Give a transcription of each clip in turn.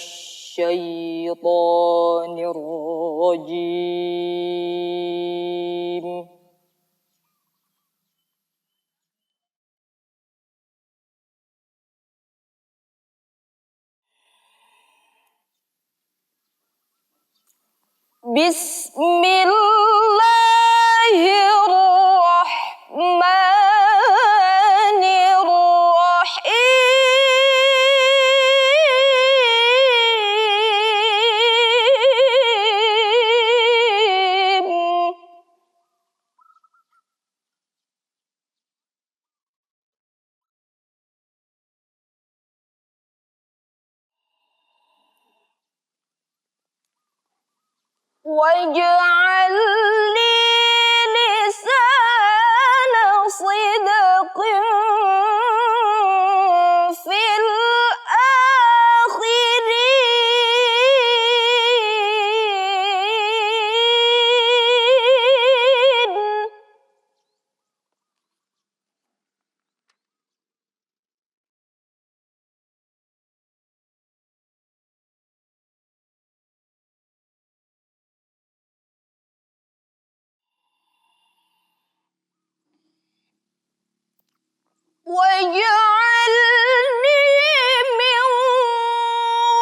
الشيطان الرجيم. Bismillahirrahmanirrahim. واجعل لي لسان صدق في الآخرين. واجعلني من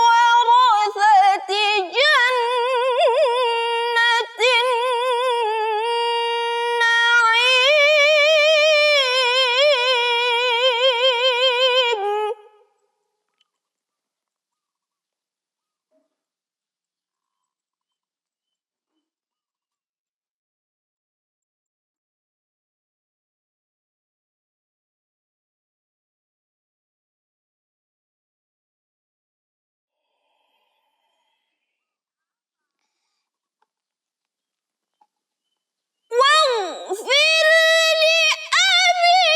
ورثة جنة النعيم. واغفر لأبي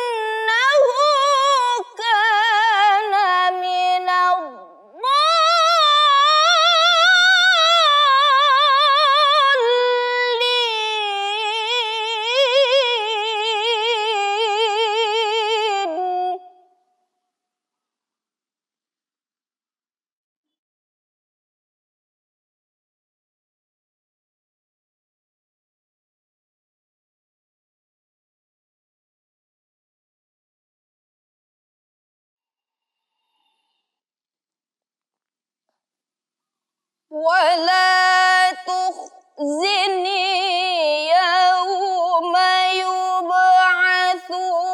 إنه كان من الضالين. ولا تخزني يوم يبعثون.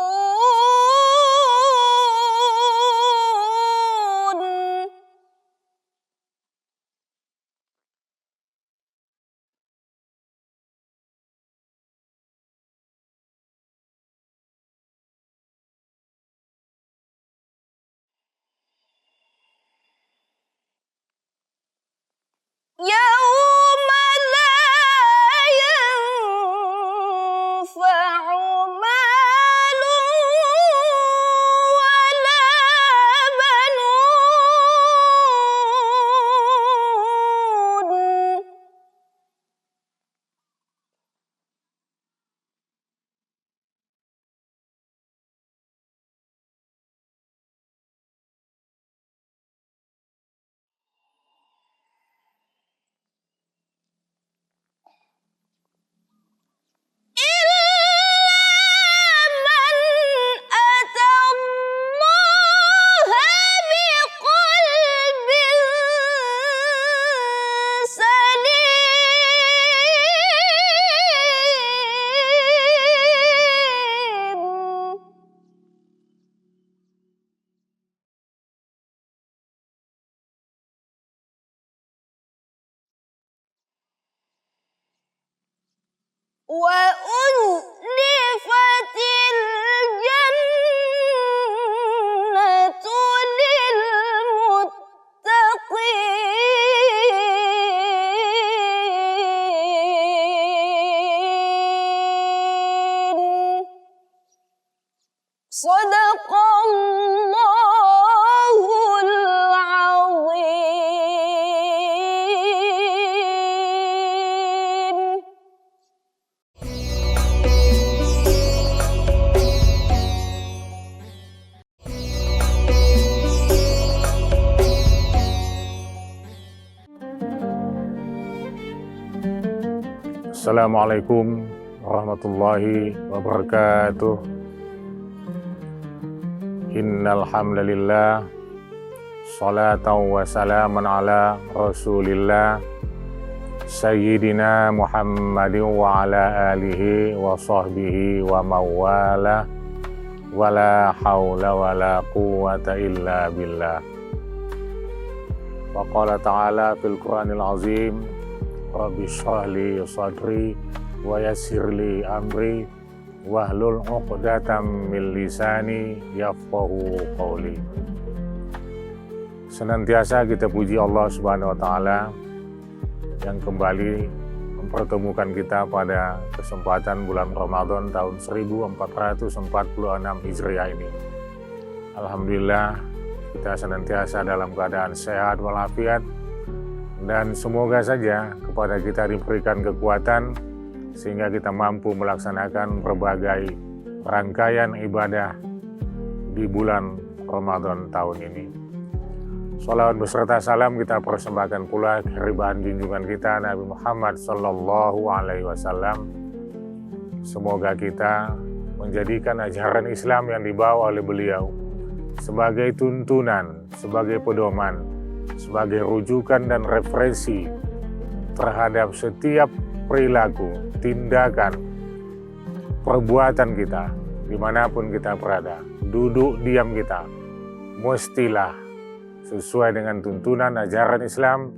يوم لا ينفع مال ولا بنون. وأزلفت الجنة للمتقين. صدق الله العظيم. Assalamualaikum warahmatullahi wabarakatuh. Innal hamdalillah, salatan wa salaman ala Rasulillah Sayyidina Muhammadin wa ala alihi wa sahbihi wa mawala, wala hawla wala quwwata illa billah. Wa qala ta'ala fil Qur'anil azim, Rabbi shrah li sadri wa yassir li amri wahlul 'uqdatam min lisani yafqahu qawli. Senantiasa kita puji Allah Subhanahu wa taala yang kembali mempertemukan kita pada kesempatan bulan Ramadan tahun 1446 Hijriah ini. Alhamdulillah, kita senantiasa dalam keadaan sehat walafiat, dan semoga saja kepada kita diberikan kekuatan sehingga kita mampu melaksanakan berbagai rangkaian ibadah di bulan Ramadan tahun ini. Sholawat beserta salam kita persembahkan pula kehadiran junjungan kita Nabi Muhammad Sallallahu Alaihi Wasallam. Semoga kita menjadikan ajaran Islam yang dibawa oleh beliau sebagai tuntunan, sebagai pedoman, sebagai rujukan dan referensi terhadap setiap perilaku, tindakan, perbuatan kita dimanapun kita berada. Duduk diam kita mestilah sesuai dengan tuntunan ajaran Islam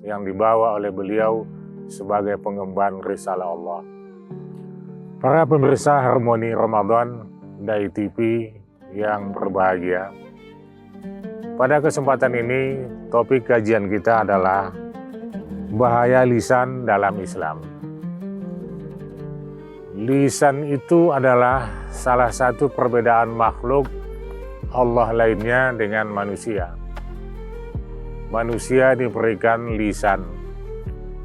yang dibawa oleh beliau sebagai pengemban risalah Allah. Para pemirsa Harmoni Ramadan dari TV yang berbahagia, pada kesempatan ini topik kajian kita adalah bahaya lisan dalam Islam. Lisan itu adalah salah satu perbedaan makhluk Allah lainnya dengan manusia. Manusia diberikan lisan,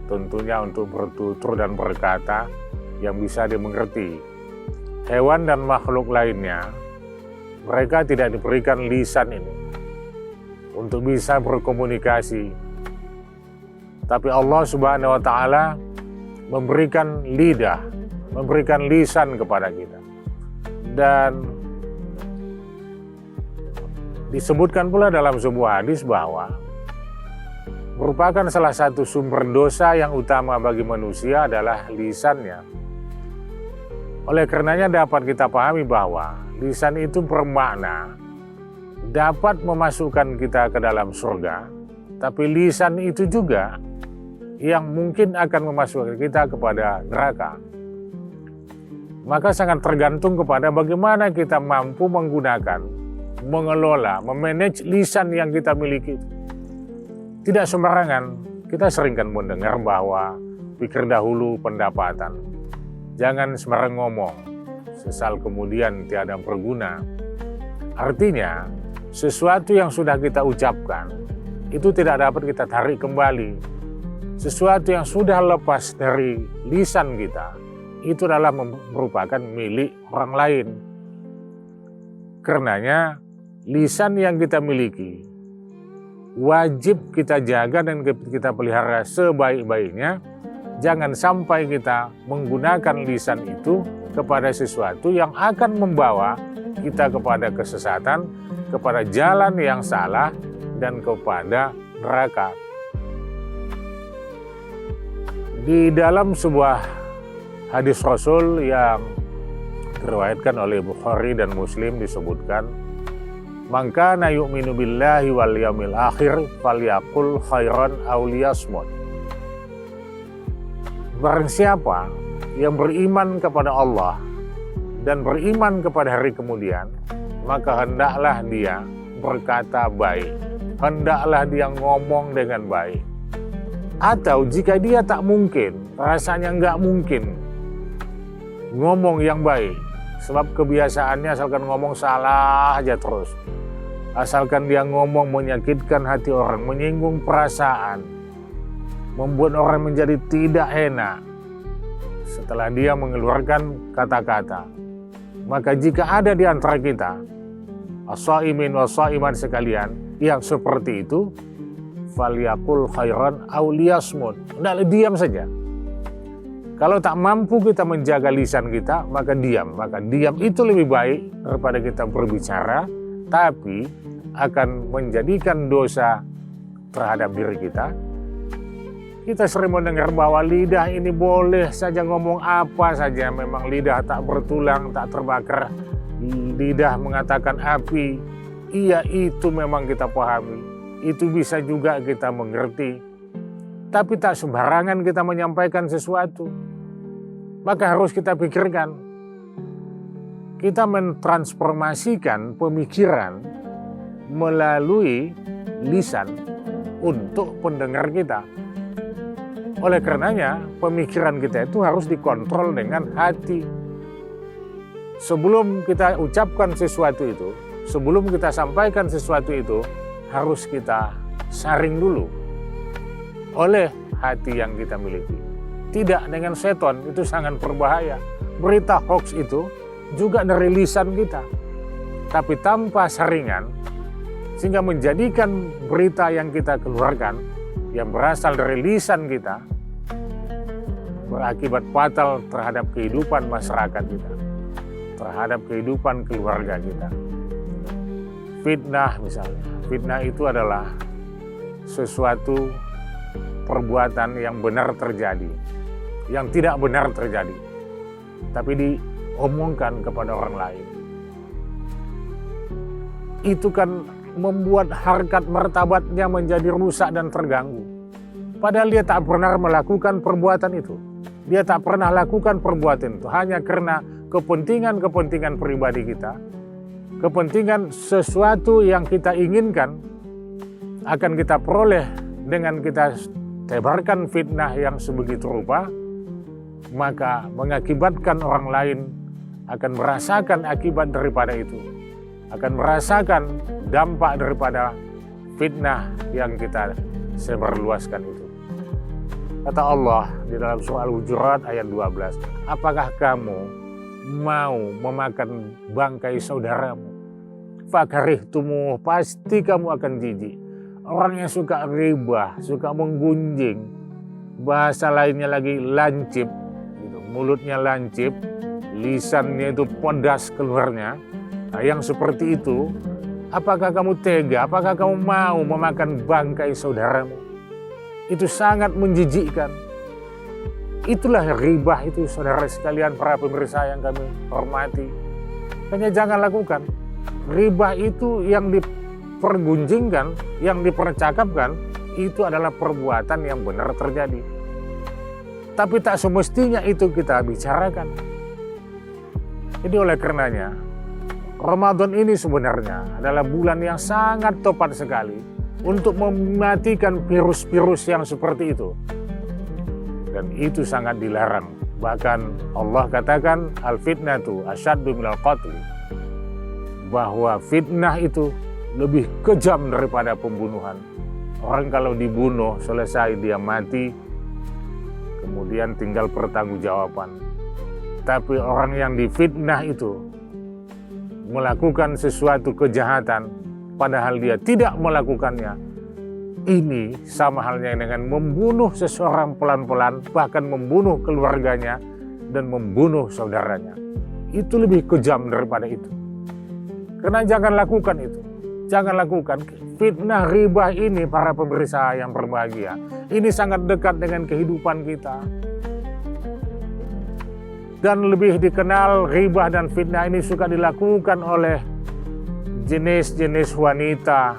tentunya untuk bertutur dan berkata yang bisa dimengerti. Hewan dan makhluk lainnya, mereka tidak diberikan lisan ini untuk bisa berkomunikasi. Tapi Allah Subhanahu wa taala memberikan lidah, memberikan lisan kepada kita. Dan disebutkan pula dalam sebuah hadis bahwa merupakan salah satu sumber dosa yang utama bagi manusia adalah lisannya. Oleh karenanya dapat kita pahami bahwa lisan itu bermakna dapat memasukkan kita ke dalam surga, tapi lisan itu juga yang mungkin akan memasukkan kita kepada neraka. Maka sangat tergantung kepada bagaimana kita mampu menggunakan, mengelola, memanage lisan yang kita miliki. Tidak sembarangan. Kita sering kan mendengar bahwa pikir dahulu pendapatan. Jangan sembarang ngomong, sesal kemudian tiada berguna. Artinya, sesuatu yang sudah kita ucapkan, itu tidak dapat kita tarik kembali. Sesuatu yang sudah lepas dari lisan kita, itu adalah merupakan milik orang lain. Karenanya, lisan yang kita miliki wajib kita jaga dan kita pelihara sebaik-baiknya. Jangan sampai kita menggunakan lisan itu kepada sesuatu yang akan membawa kita kepada kesesatan, kepada jalan yang salah, dan kepada neraka. Di dalam sebuah hadis Rasul yang diriwayatkan oleh Bukhari dan Muslim disebutkan, "Man kana yu'minu billahi wal yaumil akhir falyaqul khairan aw liyasmut." Barang siapa yang beriman kepada Allah dan beriman kepada hari kemudian, maka hendaklah dia berkata baik, hendaklah dia ngomong dengan baik. Atau jika dia tak mungkin, rasanya nggak mungkin ngomong yang baik, sebab kebiasaannya asalkan ngomong salah aja terus. Asalkan dia ngomong menyakitkan hati orang, menyinggung perasaan, membuat orang menjadi tidak enak setelah dia mengeluarkan kata-kata. Maka jika ada di antara kita as-shaimin wa shaimat sekalian yang seperti itu, falyaqul khairan aw liyasmut, hendaklah diam saja. Kalau tak mampu kita menjaga lisan kita, maka diam. Maka diam itu lebih baik daripada kita berbicara, tapi akan menjadikan dosa terhadap diri kita. Kita sering mendengar bahwa lidah ini boleh saja ngomong apa saja. Memang lidah tak bertulang, tak terbakar. Lidah mengatakan api. Iya, itu memang kita pahami. Itu bisa juga kita mengerti. Tapi tak sembarangan kita menyampaikan sesuatu. Maka harus kita pikirkan. Kita mentransformasikan pemikiran melalui lisan untuk pendengar kita. Oleh karenanya, pemikiran kita itu harus dikontrol dengan hati. Sebelum kita ucapkan sesuatu itu, sebelum kita sampaikan sesuatu itu, harus kita saring dulu oleh hati yang kita miliki. Tidak dengan seton, itu sangat berbahaya. Berita hoax itu juga dari lisan kita. Tapi tanpa saringan, sehingga menjadikan berita yang kita keluarkan, yang berasal dari lisan kita, berakibat fatal terhadap kehidupan masyarakat kita, terhadap kehidupan keluarga kita. Fitnah misalnya, fitnah itu adalah sesuatu perbuatan yang benar terjadi, yang tidak benar terjadi, tapi diomongkan kepada orang lain. Itu kan membuat harkat martabatnya menjadi rusak dan terganggu. Padahal dia tak pernah melakukan perbuatan itu. Dia tak pernah lakukan perbuatan itu. Hanya karena kepentingan-kepentingan pribadi kita, kepentingan sesuatu yang kita inginkan akan kita peroleh dengan kita tebarkan fitnah yang sebegitu rupa, maka mengakibatkan orang lain akan merasakan akibat daripada itu, akan merasakan dampak daripada fitnah yang kita sebarluaskan itu. Kata Allah di dalam surah Al-Hujurat ayat 12, apakah kamu mau memakan bangkai saudaramu? Fakarihtumuh, pasti kamu akan jijik. Orang yang suka riba, suka menggunjing, bahasa lainnya lagi lancip, gitu. Mulutnya lancip, lisannya itu pedas keluarnya. Nah, yang seperti itu, apakah kamu tega? Apakah kamu mau memakan bangkai saudaramu? Itu sangat menjijikkan. Itulah ribah itu, saudara sekalian, para pemirsa yang kami hormati. Hanya jangan lakukan. Ribah itu yang dipergunjingkan, yang dipercakapkan, itu adalah perbuatan yang benar terjadi. Tapi tak semestinya itu kita bicarakan. Jadi oleh karenanya, Ramadan ini sebenarnya adalah bulan yang sangat tepat sekali untuk mematikan virus-virus yang seperti itu. Dan itu sangat dilarang. Bahkan Allah katakan al-fitnatu asyaddu minal qatli, bahwa fitnah itu lebih kejam daripada pembunuhan. Orang kalau dibunuh selesai dia mati, kemudian tinggal pertanggungjawaban. Tapi orang yang difitnah itu melakukan sesuatu kejahatan padahal dia tidak melakukannya, ini sama halnya dengan membunuh seseorang pelan-pelan, bahkan membunuh keluarganya dan membunuh saudaranya. Itu lebih kejam daripada itu. Karena jangan lakukan itu. Jangan lakukan. Fitnah riba ini, para pemirsa yang berbahagia, ini sangat dekat dengan kehidupan kita. Dan lebih dikenal, riba dan fitnah ini suka dilakukan oleh jenis-jenis wanita.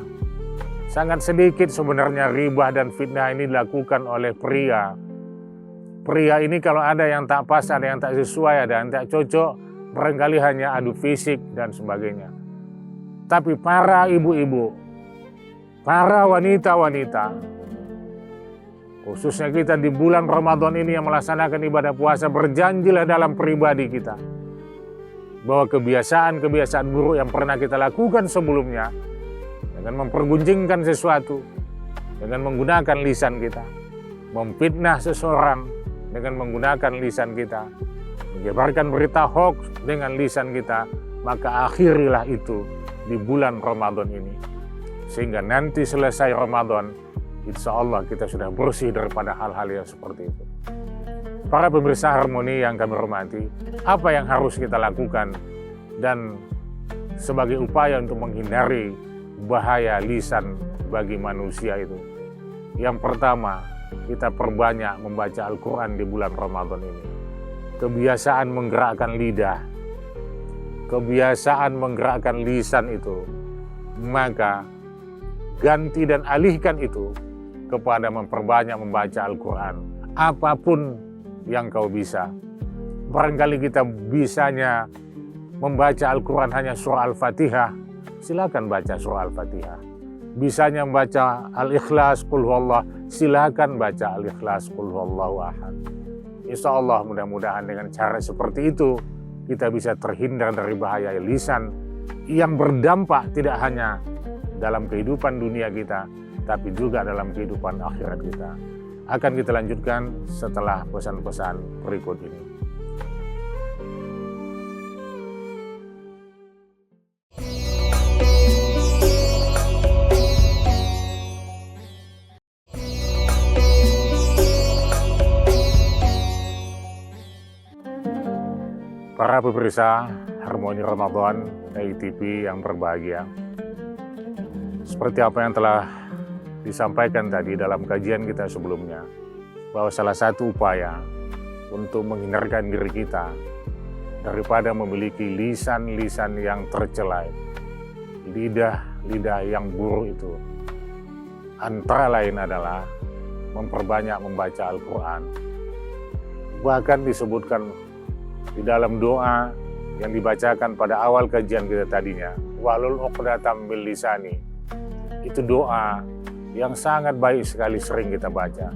Sangat sedikit sebenarnya riba dan fitnah ini dilakukan oleh pria. Pria ini kalau ada yang tak pas, ada yang tak sesuai, ada yang tak cocok, barangkali hanya adu fisik dan sebagainya. Tapi para ibu-ibu, para wanita-wanita, khususnya kita di bulan Ramadan ini yang melaksanakan ibadah puasa, berjanjilah dalam pribadi kita bahwa kebiasaan-kebiasaan buruk yang pernah kita lakukan sebelumnya, dengan mempergunjingkan sesuatu, dengan menggunakan lisan kita, memfitnah seseorang dengan menggunakan lisan kita, menyebarkan berita hoax dengan lisan kita, maka akhirilah itu di bulan Ramadan ini. Sehingga nanti selesai Ramadan, insya Allah kita sudah bersih daripada hal-hal yang seperti itu. Para pemirsa Harmoni yang kami hormati, apa yang harus kita lakukan dan sebagai upaya untuk menghindari bahaya lisan bagi manusia itu? Yang pertama, kita perbanyak membaca Al-Quran di bulan Ramadan ini. Kebiasaan menggerakkan lidah, kebiasaan menggerakkan lisan itu, maka ganti dan alihkan itu kepada memperbanyak membaca Al-Quran. Apapun yang kau bisa. Barangkali kita bisanya membaca Al-Quran hanya surah Al-Fatihah, silakan baca surah Al-Fatihah. Bisanya membaca Al-Ikhlas, Qul Huwallah, silakan baca Al-Ikhlas, Qul Huwallahu Ahad. Insya Allah mudah-mudahan dengan cara seperti itu kita bisa terhindar dari bahaya lisan yang berdampak tidak hanya dalam kehidupan dunia kita, tapi juga dalam kehidupan akhirat kita. Akan kita lanjutkan setelah pesan-pesan berikut ini. Para pemirsa Harmoni Ramadan ATV yang berbahagia, seperti apa yang telah disampaikan tadi dalam kajian kita sebelumnya, bahwa salah satu upaya untuk menghindarkan diri kita daripada memiliki lisan-lisan yang tercela, lidah yang buruk itu, antara lain adalah memperbanyak membaca Al-Quran. Bahkan disebutkan di dalam doa yang dibacakan pada awal kajian kita tadinya, wahlul 'uqdatam min lisani, itu doa yang sangat baik sekali sering kita baca.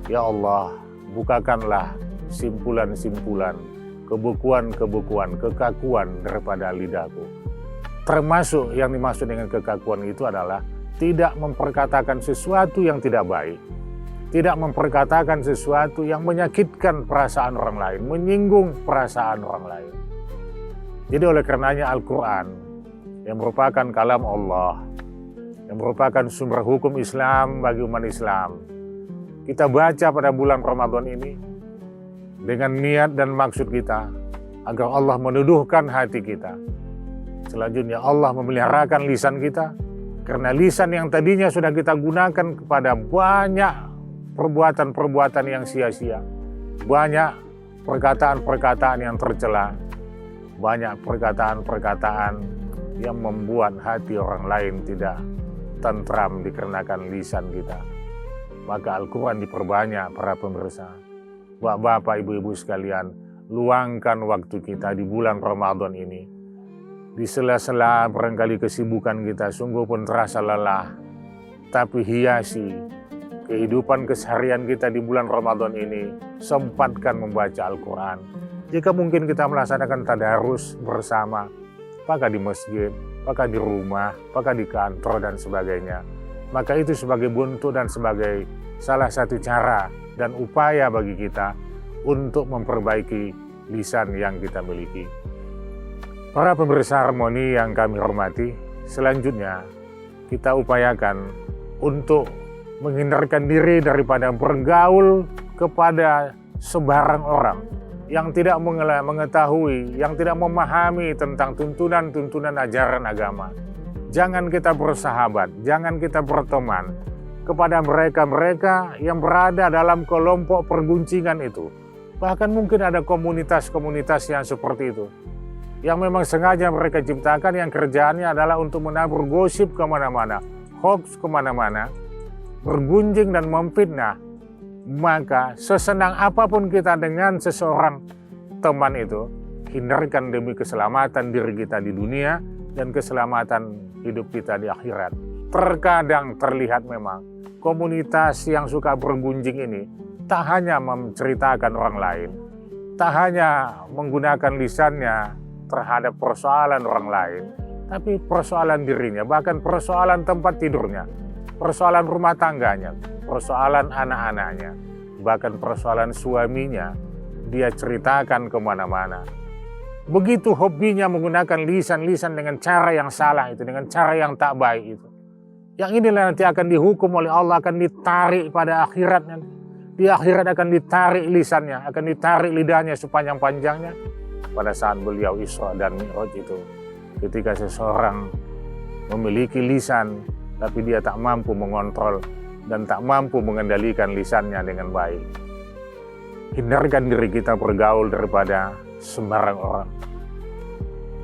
Ya Allah, bukakanlah simpulan-simpulan, kebekuan-kebekuan, kekakuan daripada lidahku. Termasuk yang dimaksud dengan kekakuan itu adalah tidak memperkatakan sesuatu yang tidak baik, tidak memperkatakan sesuatu yang menyakitkan perasaan orang lain, menyinggung perasaan orang lain. Jadi oleh karenanya Al-Quran yang merupakan kalam Allah, yang merupakan sumber hukum Islam bagi umat Islam, kita baca pada bulan Ramadan ini dengan niat dan maksud kita agar Allah menuduhkan hati kita. Selanjutnya Allah memeliharakan lisan kita, karena lisan yang tadinya sudah kita gunakan kepada banyak perbuatan-perbuatan yang sia-sia, banyak perkataan-perkataan yang tercela, banyak perkataan-perkataan yang membuat hati orang lain tidak tentram dikarenakan lisan kita. Maka Al-Quran diperbanyak para pemirsa. Bapak, ibu-ibu sekalian, luangkan waktu kita di bulan Ramadan ini. Di sela-sela barangkali kesibukan kita sungguh pun terasa lelah, tapi hiasi kehidupan keseharian kita di bulan Ramadan ini, sempatkan membaca Al-Quran. Jika mungkin kita melaksanakan tadarus bersama, apakah di masjid, apakah di rumah, apakah di kantor dan sebagainya, maka itu sebagai bentuk dan sebagai salah satu cara dan upaya bagi kita untuk memperbaiki lisan yang kita miliki. Para pemirsa Harmoni yang kami hormati, selanjutnya kita upayakan untuk menghindarkan diri daripada bergaul kepada sembarang orang yang tidak mengetahui, yang tidak memahami tentang tuntunan-tuntunan ajaran agama. Jangan kita bersahabat, jangan kita berteman kepada mereka-mereka yang berada dalam kelompok perguncingan itu. Bahkan mungkin ada komunitas-komunitas yang seperti itu, yang memang sengaja mereka ciptakan, yang kerjaannya adalah untuk menabur gosip kemana-mana, hoax kemana-mana, bergunjing dan memfitnah. Maka sesenang apapun kita dengan seseorang teman itu, hindarkan demi keselamatan diri kita di dunia dan keselamatan hidup kita di akhirat. Terkadang terlihat memang komunitas yang suka bergunjing ini tak hanya menceritakan orang lain, tak hanya menggunakan lisannya terhadap persoalan orang lain, tapi persoalan dirinya, bahkan persoalan tempat tidurnya, persoalan rumah tangganya, persoalan anak-anaknya, bahkan persoalan suaminya, dia ceritakan kemana-mana. Begitu hobinya menggunakan lisan-lisan dengan cara yang salah itu, dengan cara yang tak baik itu. Yang inilah nanti akan dihukum oleh Allah, akan ditarik pada akhiratnya. Di akhirat akan ditarik lisannya, akan ditarik lidahnya sepanjang-panjangnya. Pada saat beliau Isra dan Mi'raj itu, ketika seseorang memiliki lisan, tapi dia tak mampu mengontrol dan tak mampu mengendalikan lisannya dengan baik. Hindarkan diri kita bergaul daripada sembarang orang.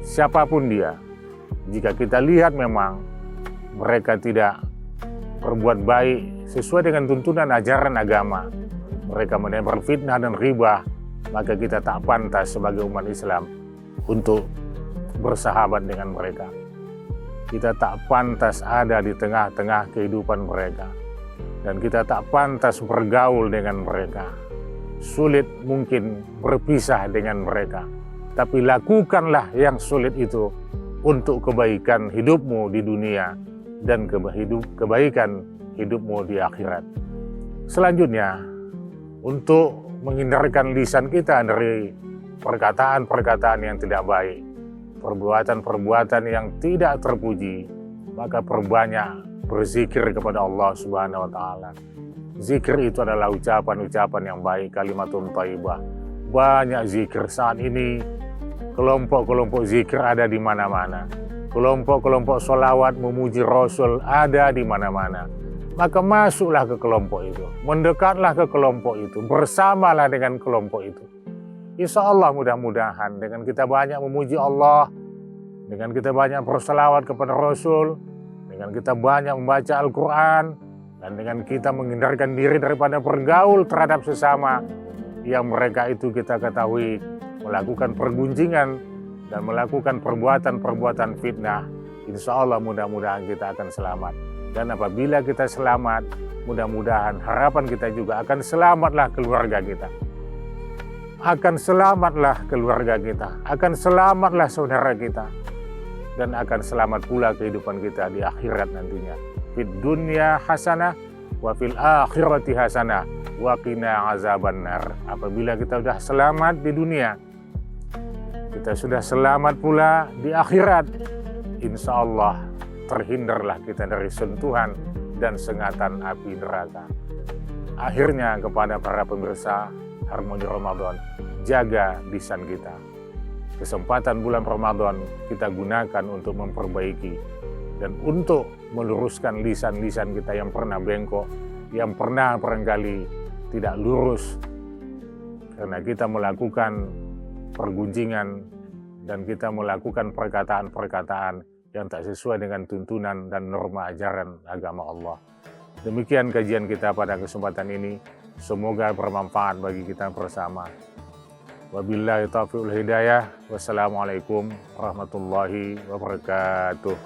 Siapapun dia, jika kita lihat memang mereka tidak berbuat baik sesuai dengan tuntunan ajaran agama, mereka menebar fitnah dan ribah, maka kita tak pantas sebagai umat Islam untuk bersahabat dengan mereka. Kita tak pantas ada di tengah-tengah kehidupan mereka, dan kita tak pantas bergaul dengan mereka. Sulit mungkin berpisah dengan mereka, tapi lakukanlah yang sulit itu untuk kebaikan hidupmu di dunia dan kebaikan hidupmu di akhirat. Selanjutnya, untuk menghindarkan lisan kita dari perkataan-perkataan yang tidak baik, perbuatan-perbuatan yang tidak terpuji, maka perbanyak berzikir kepada Allah Subhanahu wa Ta'ala. Zikir itu adalah ucapan-ucapan yang baik, kalimatun thayyibah. Banyak zikir saat ini, kelompok-kelompok zikir ada di mana-mana. Kelompok-kelompok sholawat memuji Rasul ada di mana-mana. Maka masuklah ke kelompok itu, mendekatlah ke kelompok itu, bersamalah dengan kelompok itu. Insya Allah mudah-mudahan dengan kita banyak memuji Allah, dengan kita banyak berselawat kepada Rasul, dengan kita banyak membaca Al-Quran, dan dengan kita menghindarkan diri daripada bergaul terhadap sesama yang mereka itu kita ketahui melakukan pergunjingan dan melakukan perbuatan-perbuatan fitnah, insya Allah mudah-mudahan kita akan selamat. Dan apabila kita selamat, mudah-mudahan harapan kita juga akan selamatlah keluarga kita. Akan selamatlah keluarga kita, akan selamatlah saudara kita, dan akan selamat pula kehidupan kita di akhirat nantinya. Fid dunya hasanah wa fil akhirati hasanah wa qina azabannar. Apabila kita sudah selamat di dunia, kita sudah selamat pula di akhirat, insya Allah terhindarlah kita dari sentuhan dan sengatan api neraka. Akhirnya kepada para pemirsa Harmoni Ramadan, jaga lisan kita. Kesempatan bulan Ramadan kita gunakan untuk memperbaiki dan untuk meluruskan lisan-lisan kita yang pernah bengkok, yang pernah barangkali tidak lurus karena kita melakukan pergunjingan dan kita melakukan perkataan-perkataan yang tak sesuai dengan tuntunan dan norma ajaran agama Allah. Demikian kajian kita pada kesempatan ini. Semoga bermanfaat bagi kita bersama. Wabillahi taufiq wal hidayah. Wassalamualaikum warahmatullahi wabarakatuh.